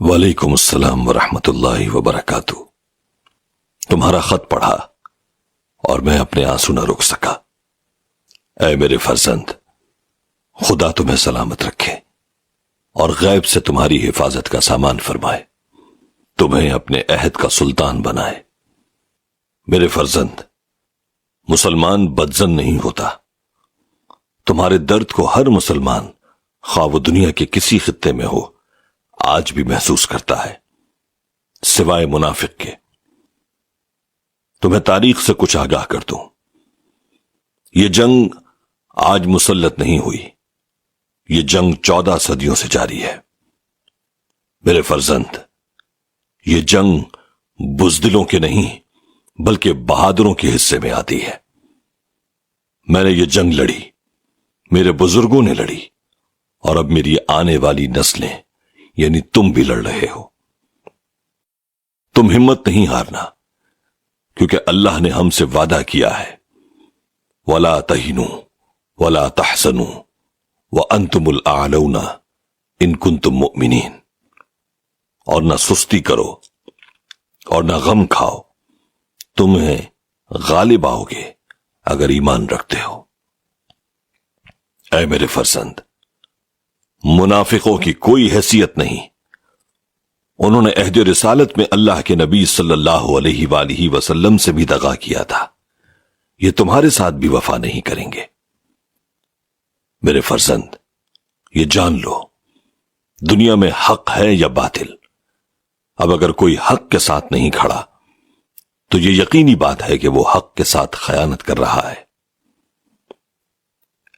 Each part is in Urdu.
وعلیکم السلام ورحمۃ اللہ وبرکاتہ۔ تمہارا خط پڑھا اور میں اپنے آنسو نہ روک سکا۔ اے میرے فرزند، خدا تمہیں سلامت رکھے اور غیب سے تمہاری حفاظت کا سامان فرمائے، تمہیں اپنے عہد کا سلطان بنائے۔ میرے فرزند، مسلمان بدظن نہیں ہوتا۔ تمہارے درد کو ہر مسلمان، خواہ وہ دنیا کے کسی خطے میں ہو، آج بھی محسوس کرتا ہے، سوائے منافق کے۔ تمہیں تاریخ سے کچھ آگاہ کر دوں، یہ جنگ آج مسلط نہیں ہوئی، یہ جنگ 14 صدیوں سے جاری ہے۔ میرے فرزند، یہ جنگ بزدلوں کے نہیں بلکہ بہادروں کے حصے میں آتی ہے۔ میں نے یہ جنگ لڑی، میرے بزرگوں نے لڑی، اور اب میری آنے والی نسلیں یعنی تم بھی لڑ رہے ہو۔ تم ہمت نہیں ہارنا، کیونکہ اللہ نے ہم سے وعدہ کیا ہے، وَلَا تَهِنُوا وَلَا تَحْزَنُوا وَأَنْتُمُ الْأَعْلَوْنَ إِن كُنتُم مُؤْمِنِينَ۔ اور نہ سستی کرو اور نہ غم کھاؤ، تمہیں غالب آؤ گے اگر ایمان رکھتے ہو۔ اے میرے فرزند، منافقوں کی کوئی حیثیت نہیں۔ انہوں نے عہد رسالت میں اللہ کے نبی صلی اللہ علیہ وآلہ وسلم سے بھی دغا کیا تھا، یہ تمہارے ساتھ بھی وفا نہیں کریں گے۔ میرے فرزند، یہ جان لو، دنیا میں حق ہے یا باطل، اب اگر کوئی حق کے ساتھ نہیں کھڑا تو یہ یقینی بات ہے کہ وہ حق کے ساتھ خیانت کر رہا ہے۔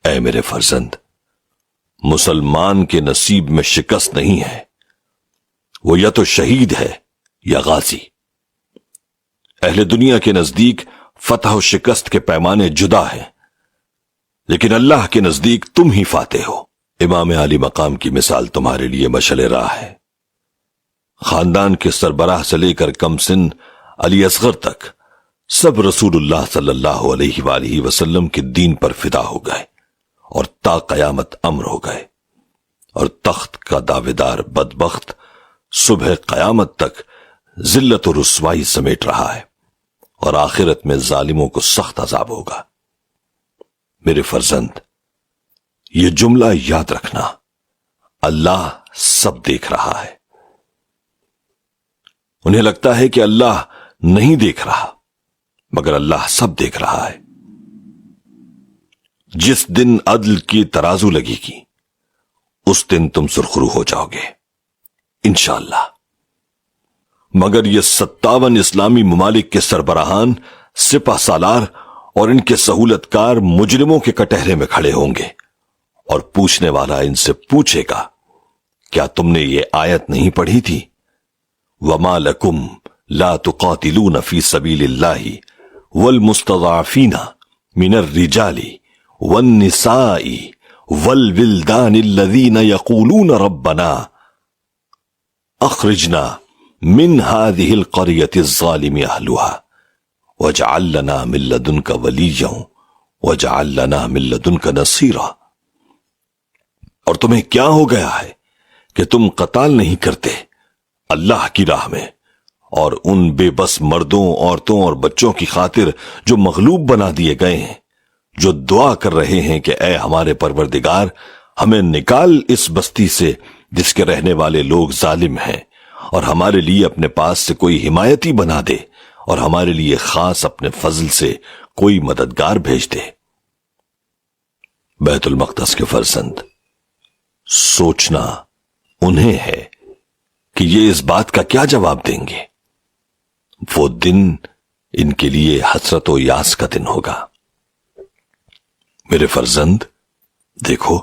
اے میرے فرزند، مسلمان کے نصیب میں شکست نہیں ہے، وہ یا تو شہید ہے یا غازی۔ اہل دنیا کے نزدیک فتح و شکست کے پیمانے جدا ہیں، لیکن اللہ کے نزدیک تم ہی فاتح ہو۔ امام علی مقام کی مثال تمہارے لیے مشعل راہ ہے۔ خاندان کے سربراہ سے لے کر کم سن علی اصغر تک سب رسول اللہ صلی اللہ علیہ وآلہ وسلم کے دین پر فدا ہو گئے اور تا قیامت امر ہو گئے، اور تخت کا دعویدار بدبخت صبح قیامت تک ذلت و رسوائی سمیٹ رہا ہے، اور آخرت میں ظالموں کو سخت عذاب ہوگا۔ میرے فرزند، یہ جملہ یاد رکھنا، اللہ سب دیکھ رہا ہے۔ انہیں لگتا ہے کہ اللہ نہیں دیکھ رہا، مگر اللہ سب دیکھ رہا ہے۔ جس دن عدل کی ترازو لگے گی، اس دن تم سرخرو ہو جاؤ گے انشاءاللہ۔ مگر یہ 57 اسلامی ممالک کے سربراہان، سپہ سالار اور ان کے سہولت کار مجرموں کے کٹہرے میں کھڑے ہوں گے، اور پوچھنے والا ان سے پوچھے گا، کیا تم نے یہ آیت نہیں پڑھی تھی؟ وَمَا لَكُمْ لَا تُقَاتِلُونَ فِي سَبِيلِ اللَّهِ وَالْمُسْتَضْعَفِينَ مِنَ الرِّجَالِ وَالنِّسَاءِ وَالْوِلْدَانِ الَّذِينَ يَقُولُونَ رَبَّنَا أَخْرِجْنَا مِنْ هَذِهِ الْقَرْيَةِ الظَّالِمِ أَهْلُهَا وَاجْعَلْ لَنَا مِن لَّدُنكَ وَلِيًّا وَاجْعَلْ لَنَا مِن لَّدُنكَ نَصِيرًا۔ اور تمہیں کیا ہو گیا ہے کہ تم قتال نہیں کرتے اللہ کی راہ میں، اور ان بے بس مردوں، عورتوں اور بچوں کی خاطر جو مغلوب بنا دیے گئے ہیں، جو دعا کر رہے ہیں کہ اے ہمارے پروردگار، ہمیں نکال اس بستی سے جس کے رہنے والے لوگ ظالم ہیں، اور ہمارے لیے اپنے پاس سے کوئی حمایتی بنا دے، اور ہمارے لیے خاص اپنے فضل سے کوئی مددگار بھیج دے۔ بیت المقدس کے فرزند، سوچنا انہیں ہے کہ یہ اس بات کا کیا جواب دیں گے۔ وہ دن ان کے لیے حسرت و یاس کا دن ہوگا۔ میرے فرزند، دیکھو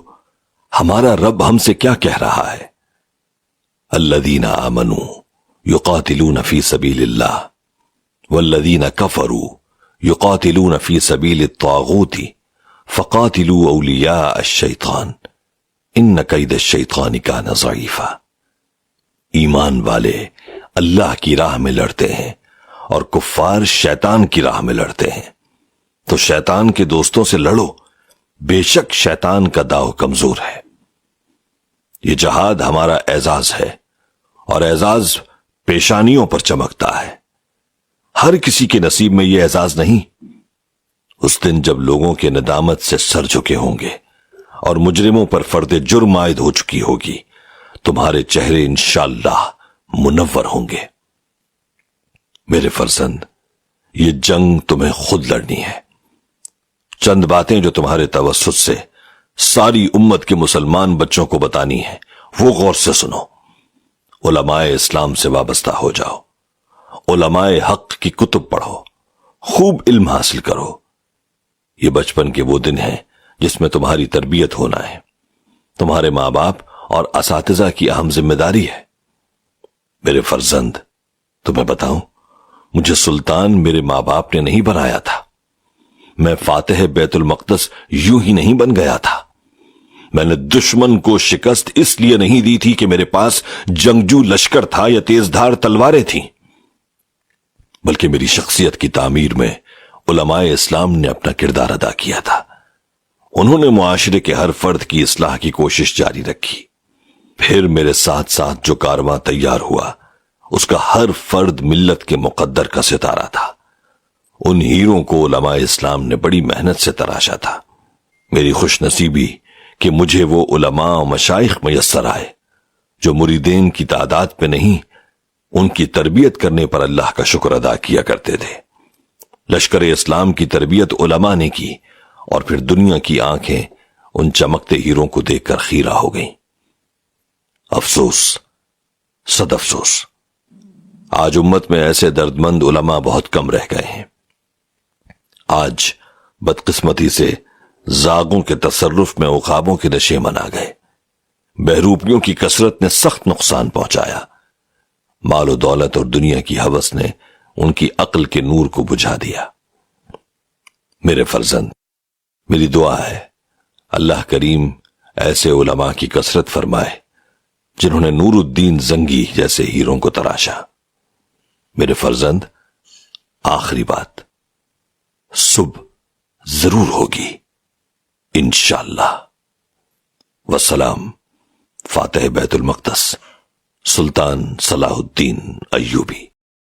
ہمارا رب ہم سے کیا کہہ رہا ہے۔ الذین آمنوا یقاتلون فی سبیل اللہ والذین کفروا یقاتلون فی سبیل الطاغوت فقاتلوا اولیاء الشیطان ان کید الشیطان کان ضعیفا۔ ایمان والے اللہ کی راہ میں لڑتے ہیں اور کفار شیطان کی راہ میں لڑتے ہیں، تو شیطان کے دوستوں سے لڑو، بے شک شیطان کا داؤ کمزور ہے۔ یہ جہاد ہمارا اعزاز ہے اور اعزاز پیشانیوں پر چمکتا ہے۔ ہر کسی کے نصیب میں یہ اعزاز نہیں۔ اس دن جب لوگوں کے ندامت سے سر جھکے ہوں گے اور مجرموں پر فرد جرم عائد ہو چکی ہوگی، تمہارے چہرے انشاءاللہ منور ہوں گے۔ میرے فرزند، یہ جنگ تمہیں خود لڑنی ہے۔ چند باتیں جو تمہارے توسط سے ساری امت کے مسلمان بچوں کو بتانی ہیں، وہ غور سے سنو۔ علماء اسلام سے وابستہ ہو جاؤ، علماء حق کی کتب پڑھو، خوب علم حاصل کرو۔ یہ بچپن کے وہ دن ہیں جس میں تمہاری تربیت ہونا ہے۔ تمہارے ماں باپ اور اساتذہ کی اہم ذمہ داری ہے۔ میرے فرزند، تمہیں بتاؤں، مجھے سلطان میرے ماں باپ نے نہیں بنایا تھا۔ میں فاتح بیت المقدس یوں ہی نہیں بن گیا تھا۔ میں نے دشمن کو شکست اس لیے نہیں دی تھی کہ میرے پاس جنگجو لشکر تھا یا تیز دھار تلواریں تھیں، بلکہ میری شخصیت کی تعمیر میں علماء اسلام نے اپنا کردار ادا کیا تھا۔ انہوں نے معاشرے کے ہر فرد کی اصلاح کی کوشش جاری رکھی۔ پھر میرے ساتھ ساتھ جو کارواں تیار ہوا، اس کا ہر فرد ملت کے مقدر کا ستارہ تھا۔ ان ہیروں کو علماء اسلام نے بڑی محنت سے تراشا تھا۔ میری خوش نصیبی کہ مجھے وہ علماء و مشائخ میسر آئے جو مریدین کی تعداد پہ نہیں، ان کی تربیت کرنے پر اللہ کا شکر ادا کیا کرتے تھے۔ لشکر اسلام کی تربیت علماء نے کی، اور پھر دنیا کی آنکھیں ان چمکتے ہیروں کو دیکھ کر خیرہ ہو گئیں۔ افسوس، صد افسوس، آج امت میں ایسے دردمند علماء بہت کم رہ گئے ہیں۔ آج بدقسمتی سے زاغوں کے تصرف میں عقابوں کے نشے منا گئے۔ بہروپیوں کی کثرت نے سخت نقصان پہنچایا۔ مال و دولت اور دنیا کی ہوس نے ان کی عقل کے نور کو بجھا دیا۔ میرے فرزند، میری دعا ہے اللہ کریم ایسے علماء کی کثرت فرمائے جنہوں نے نور الدین زنگی جیسے ہیروں کو تراشا۔ میرے فرزند، آخری بات، صبح ضرور ہوگی انشاءاللہ۔ والسلام، فاتح بیت المقدس سلطان صلاح الدین ایوبی۔